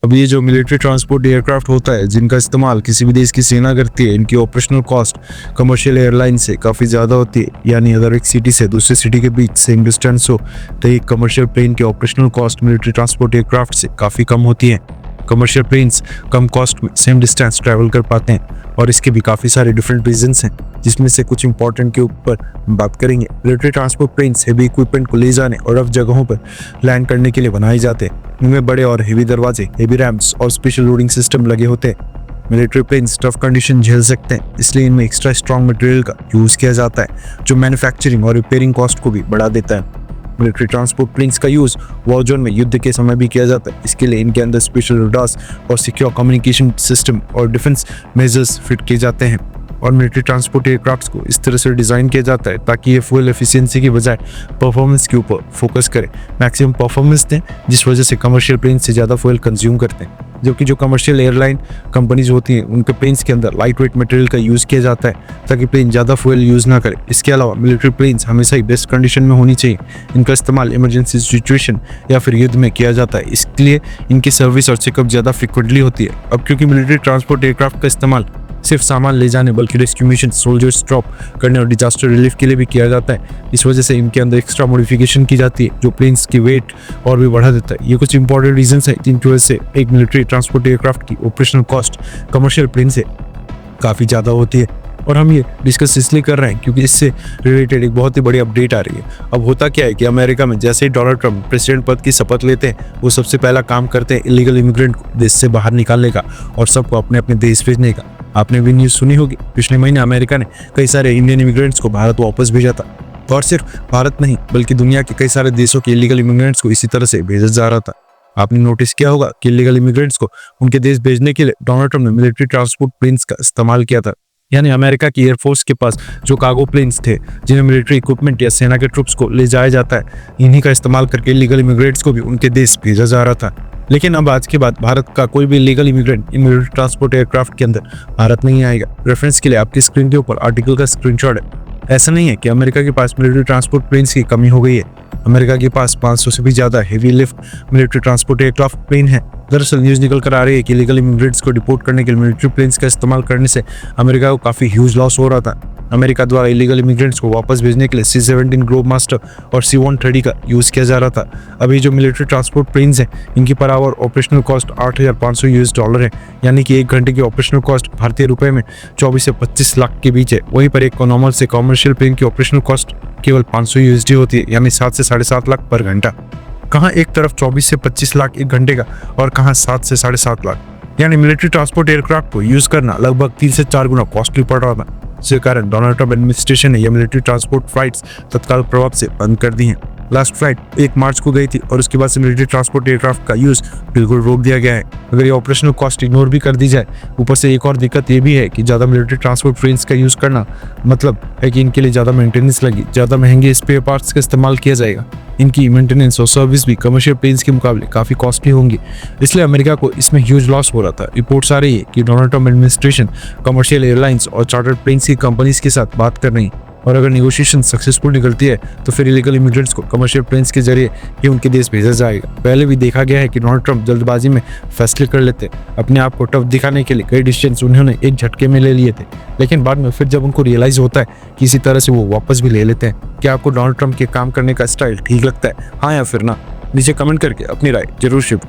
अब ये जो मिलिट्री ट्रांसपोर्ट एयरक्राफ्ट होता है जिनका इस्तेमाल किसी भी देश की सेना करती है, इनकी ऑपरेशनल कॉस्ट कमर्शियल एयरलाइन से काफ़ी ज़्यादा होती है। यानी अगर एक सिटी से दूसरी सिटी के बीच सेम डिस्टेंस हो तो एक कमर्शियल प्लेन की operational cost military transport aircraft से काफ़ी कम होती है। कमर्शियल प्लेन्स कम कॉस्ट में सेम डिस्टेंस ट्रैवल कर पाते हैं और इसके भी काफ़ी सारे डिफरेंट रीजंस हैं, जिसमें से कुछ इंपॉर्टेंट के ऊपर बात करेंगे। Military transport planes heavy equipment को ले जाने और रफ जगहों पर लैंड करने के लिए बनाए जाते हैं। इनमें बड़े और हेवी दरवाजे, हेवी रैम्प्स और स्पेशल लोडिंग सिस्टम लगे होते हैं। मिलिट्री प्लेन्स टफ कंडीशन झेल सकते हैं, इसलिए इनमें एक्स्ट्रा स्ट्रॉन्ग मटेरियल का यूज़ किया जाता है जो मैन्युफैक्चरिंग और रिपेयरिंग कॉस्ट को भी बढ़ा देता है। मिलिट्री ट्रांसपोर्ट प्लेन्स का यूज़ वॉर जोन में युद्ध के समय भी किया जाता है। इसके लिए इनके अंदर स्पेशल रडार्स और सिक्योर कम्युनिकेशन सिस्टम और डिफेंस मेजर्स फिट किए जाते हैं। और मिलिट्री ट्रांसपोर्ट एयरक्राफ्ट्स को इस तरह से डिज़ाइन किया जाता है ताकि ये फ्यूल एफिशिएंसी की बजाय परफॉर्मेंस के ऊपर फोकस करे, मैक्सिमम परफॉर्मेंस दें, जिस वजह से कमर्शियल प्लेन से ज़्यादा फ्यूल कंज्यूम करते हैं। जबकि जो कमर्शियल एयरलाइन कंपनीज होती हैं उनके प्लेन्स के अंदर लाइट वेट मटेरियल का यूज़ किया जाता है ताकि प्लेन ज़्यादा फ्यूल यूज़ ना करे। इसके अलावा मिलिट्री प्लेन्स हमेशा ही बेस्ट कंडीशन में होनी चाहिए। इनका इस्तेमाल इमरजेंसी सिचुएशन या फिर युद्ध में किया जाता है, इसलिए इनकी सर्विस और चेकअप ज़्यादा फ्रिक्वेंटली होती है। अब क्योंकि मिलिट्री ट्रांसपोर्ट एयरक्राफ्ट का इस्तेमाल सिर्फ सामान ले जाने बल्कि रेस्क्यू मिशन, सोल्जर्स ड्रॉप करने और डिजास्टर रिलीफ के लिए भी किया जाता है, इस वजह से इनके अंदर एक्स्ट्रा मॉडिफिकेशन की जाती है जो प्लेन्स की वेट और भी बढ़ा देता है। ये कुछ इंपॉर्टेंट रीजंस हैं जिनकी वजह से एक मिलिट्री ट्रांसपोर्ट एयरक्राफ्ट की ऑपरेशनल कॉस्ट कमर्शियल प्लेन से काफ़ी ज़्यादा होती है। और हम ये डिस्कस इसलिए कर रहे हैं क्योंकि इससे रिलेटेड एक बहुत ही बड़ी अपडेट आ रही है। अब होता क्या है कि अमेरिका में जैसे ही डोनाल्ड ट्रंप प्रेसिडेंट पद की शपथ लेते हैं, वो सबसे पहला काम करते हैं इलीगल इमिग्रेंट को देश से बाहर निकालने का और सबको अपने अपने देश भेजने का। आपने भी न्यूज़ सुनी होगी, पिछले महीने अमेरिका ने कई सारे इंडियन इमिग्रेंट्स को भारत वापस भेजा था। और सिर्फ भारत नहीं बल्कि दुनिया के कई सारे देशों के इलीगल इमिग्रेंट्स को इसी तरह से भेजा जा रहा था। आपने नोटिस किया होगा कि इलीगल इमिग्रेंट्स को उनके देश भेजने के लिए डोनाल्ड ट्रंप ने मिलिट्री ट्रांसपोर्ट प्लेन्स का इस्तेमाल किया था। यानी अमेरिका की एयरफोर्स के पास जो कार्गो प्लेन्स थे जिन्हें मिलिट्री इक्विपमेंट या सेना के ट्रुप्स को ले जाया जाता है, इन्हीं का इस्तेमाल करके इलीगल इमिग्रेंट्स को भी उनके देश भेजा जा रहा था। लेकिन अब आज के बाद भारत का कोई भी illegal immigrant in military transport aircraft के अंदर भारत नहीं आएगा। रेफरेंस के लिए आपकी स्क्रीन के ऊपर आर्टिकल का स्क्रीनशॉट है। ऐसा नहीं है कि अमेरिका के पास मिलिट्री ट्रांसपोर्ट प्लेन्स की कमी हो गई है। अमेरिका के पास 500 से भी ज़्यादा heavy lift military transport aircraft plane है। दरअसल न्यूज़ निकल कर आ रही है कि इलीगल इमिग्रेंट्स को डिपोर्ट करने के लिए मिलिट्री प्लेन्स का इस्तेमाल करने से अमेरिका को काफ़ी ह्यूज लॉस हो रहा था। अमेरिका द्वारा इलीगल इमिग्रेंट्स को वापस भेजने के लिए C-17 ग्लोबमास्टर और C-130 का यूज़ किया जा रहा था। अभी जो मिलिट्री ट्रांसपोर्ट प्लेन्स हैं इनकी पर आवर ऑपरेशनल कॉस्ट $8,500 है, यानी कि 1 घंटे की ऑपरेशनल कॉस्ट भारतीय रुपए में 24 से 25 लाख के बीच है। वहीं पर एक नॉर्मल से कॉमर्शियल प्लेन की ऑपरेशनल कॉस्ट केवल $500 होती है, यानी 7 से 7.5 लाख पर घंटा। कहाँ एक तरफ 24 से 25 लाख 1 घंटे का और कहाँ 7 से 7.5 लाख। यानी मिलिट्री ट्रांसपोर्ट एयरक्राफ्ट को यूज़ करना लगभग 3 से 4 गुना कॉस्टली पड़ रहा था। जिसके कारण डोनाल्ड ट्रंप एडमिनिस्ट्रेशन ने यह मिलिट्री ट्रांसपोर्ट फ्लाइट्स तत्काल प्रभाव से बंद कर दी हैं। लास्ट फ्लाइट 1 मार्च को गई थी और उसके बाद से मिलिट्री ट्रांसपोर्ट एयरक्राफ्ट का यूज़ बिल्कुल रोक दिया गया है। अगर ये ऑपरेशनल कॉस्ट इग्नोर भी कर दी जाए, ऊपर से एक और दिक्कत ये भी है कि ज़्यादा मिलिट्री ट्रांसपोर्ट प्लेन्स का यूज़ करना मतलब है कि इनके लिए ज़्यादा मेंटेनेंस लगी, ज़्यादा महंगे स्पेयर पार्ट्स का इस्तेमाल किया जाएगा। इनकी मेंटेनेंस और सर्विस भी कमर्शियल प्लेन्स के मुकाबले काफ़ी कॉस्टली होंगी, इसलिए अमेरिका को इसमें ह्यूज लॉस हो रहा था। रिपोर्ट्स आ रही है कि Donald Trump administration commercial airlines और चार्टर्ड प्लेन्स की कंपनीज के साथ बात कर रही है और अगर नेगोशिएशन सक्सेसफुल निकलती है तो फिर इलीगल इमिग्रेंट्स को कमर्शियल प्लेन्स के जरिए ही उनके देश भेजा जाएगा। पहले भी देखा गया है कि डोनाल्ड ट्रंप जल्दबाजी में फैसले कर लेते, अपने आप को टफ दिखाने के लिए कई डिसीजंस उन्होंने एक झटके में ले लिए थे, लेकिन बाद में फिर जब उनको रियलाइज होता है कि इसी तरह से वो वापस भी ले लेते हैं। क्या आपको डोनाल्ड ट्रंप के काम करने का स्टाइल ठीक लगता है, हाँ या फिर ना? नीचे कमेंट करके अपनी राय जरूर शेयर